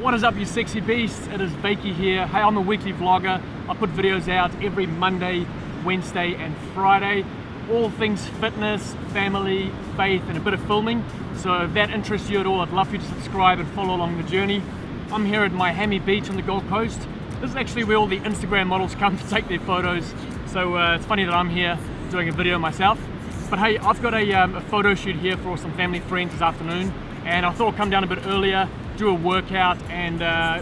What is up, you sexy beasts? It is Bakey here. Hey, I'm a weekly vlogger. I put videos out every Monday, Wednesday and Friday. All things fitness, family, faith and a bit of filming. So if that interests you at all, I'd love for you to subscribe and follow along the journey. I'm here at Miami Beach on the Gold Coast. This is actually where all the Instagram models come to take their photos. So it's funny that I'm here doing a video myself. But hey, I've got a photo shoot here for some family friends this afternoon. And I thought I'd come down a bit earlier, do a workout and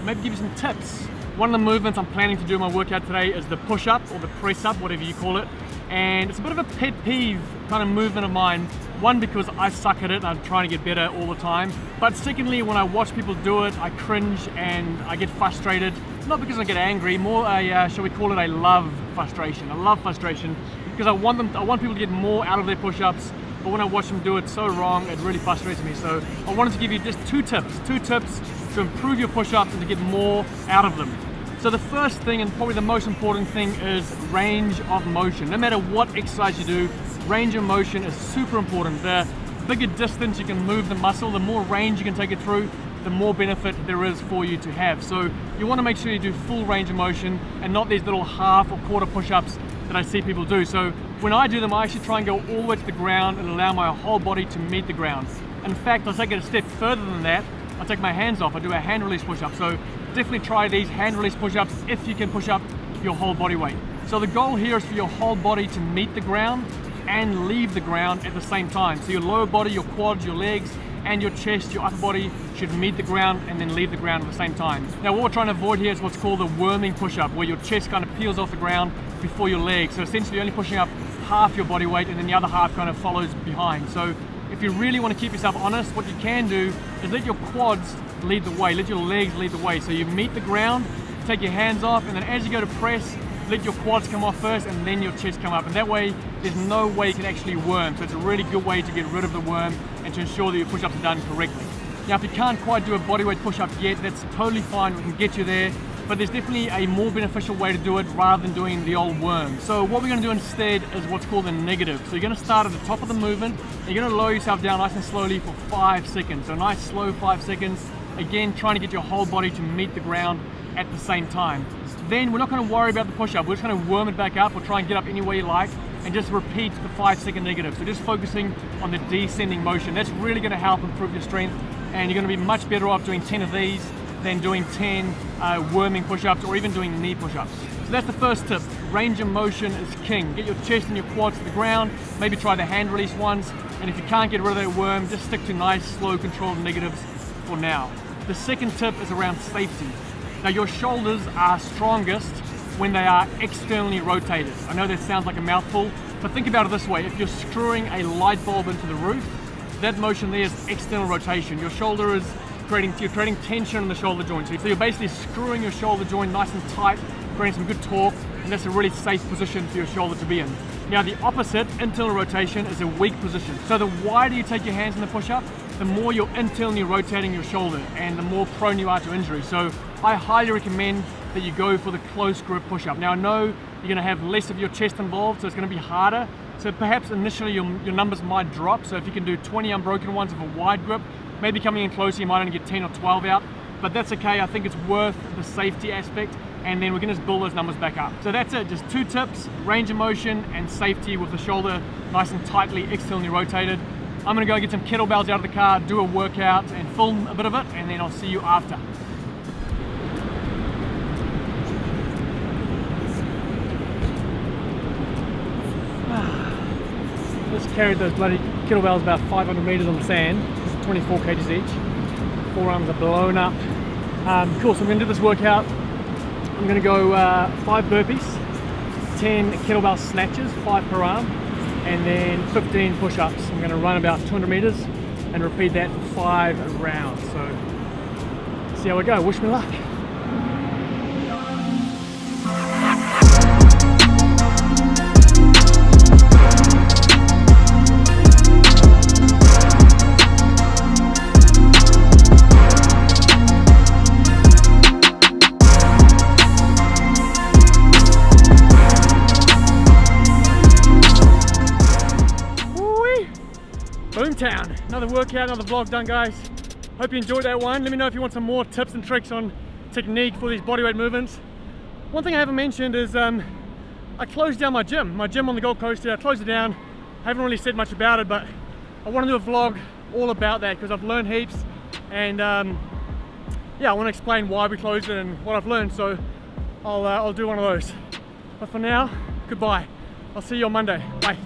maybe give you some tips. One of the movements I'm planning to do in my workout today is the push-up or the press-up, whatever you call it. And it's a bit of a pet peeve kind of movement of mine. One, because I suck at it and I'm trying to get better all the time. But secondly, when I watch people do it, I cringe and I get frustrated. Not because I get angry, more shall we call it a love frustration. A love frustration because I want people to get more out of their push-ups. But when I watch them do it so wrong, it really frustrates me. So I wanted to give you just two tips to improve your push-ups and to get more out of them. So the first thing, and probably the most important thing, is range of motion. No matter what exercise you do, range of motion is super important. The bigger distance you can move the muscle, the more range you can take it through, the more benefit there is for you to have. So you want to make sure you do full range of motion and not these little half or quarter push-ups that I see people do. So when I do them, I actually try and go all the way to the ground and allow my whole body to meet the ground. In fact, I'll take it a step further than that. I'll take my hands off, I do a hand release push-up. So definitely try these hand release push-ups if you can push up your whole body weight. So the goal here is for your whole body to meet the ground and leave the ground at the same time. So your lower body, your quads, your legs, and your chest, your upper body should meet the ground and then leave the ground at the same time. Now what we're trying to avoid here is what's called a worming push-up, where your chest kind of peels off the ground before your legs. So essentially you're only pushing up half your body weight and then the other half kind of follows behind. So if you really want to keep yourself honest, what you can do is let your quads lead the way, let your legs lead the way. So you meet the ground, take your hands off, and then as you go to press, let your quads come off first and then your chest come up. And that way, there's no way you can actually worm. So it's a really good way to get rid of the worm and to ensure that your push-ups are done correctly. Now, if you can't quite do a bodyweight push-up yet, that's totally fine. We can get you there. But there's definitely a more beneficial way to do it rather than doing the old worm. So what we're going to do instead is what's called a negative. So you're going to start at the top of the movement. And you're going to lower yourself down nice and slowly for 5 seconds. So nice, slow 5 seconds. Again, trying to get your whole body to meet the ground at the same time. Then we're not going to worry about the push-up. We're just going to worm it back up or try and get up any way you like and just repeat the 5-second negative. So just focusing on the descending motion. That's really going to help improve your strength, and you're going to be much better off doing 10 of these than doing 10 worming push-ups or even doing knee push-ups. So that's the first tip. Range of motion is king. Get your chest and your quads to the ground. Maybe try the hand release ones. And if you can't get rid of that worm, just stick to nice, slow, controlled negatives for now. The second tip is around safety. Now your shoulders are strongest when they are externally rotated. I know that sounds like a mouthful, but think about it this way. If you're screwing a light bulb into the roof, that motion there is external rotation. Your shoulder is you're creating tension in the shoulder joint. So you're basically screwing your shoulder joint nice and tight, creating some good torque, and that's a really safe position for your shoulder to be in. Now the opposite, internal rotation, is a weak position. So the wider you take your hands in the push-up, the more you're internally rotating your shoulder and the more prone you are to injury. So I highly recommend that you go for the close grip push-up. Now I know you're going to have less of your chest involved, so it's going to be harder. So perhaps initially your numbers might drop. So if you can do 20 unbroken ones of a wide grip, maybe coming in closer you might only get 10 or 12 out, but that's okay. I think it's worth the safety aspect, and then we can just build those numbers back up. So that's it, just 2 tips, range of motion and safety with the shoulder nice and tightly externally rotated. I'm gonna go get some kettlebells out of the car, do a workout and film a bit of it, and then I'll see you after. Just carried those bloody kettlebells about 500 meters on the sand, 24 kgs each. Forearms are blown up. Cool, so I'm gonna do this workout. I'm gonna go 5 burpees, 10 kettlebell snatches, 5 per arm, and then 15 push-ups. I'm gonna run about 200 meters and repeat that for 5 rounds. So, see how we go, wish me luck. Boomtown, another workout, another vlog done, guys. Hope you enjoyed that one. Let me know if you want some more tips and tricks on technique for these bodyweight movements. One thing I haven't mentioned is I closed down my gym on the Gold Coast here. I closed it down. I haven't really said much about it, but I want to do a vlog all about that because I've learned heaps, and yeah, I want to explain why we closed it and what I've learned, so I'll do one of those. But for now, goodbye. I'll see you on Monday. Bye.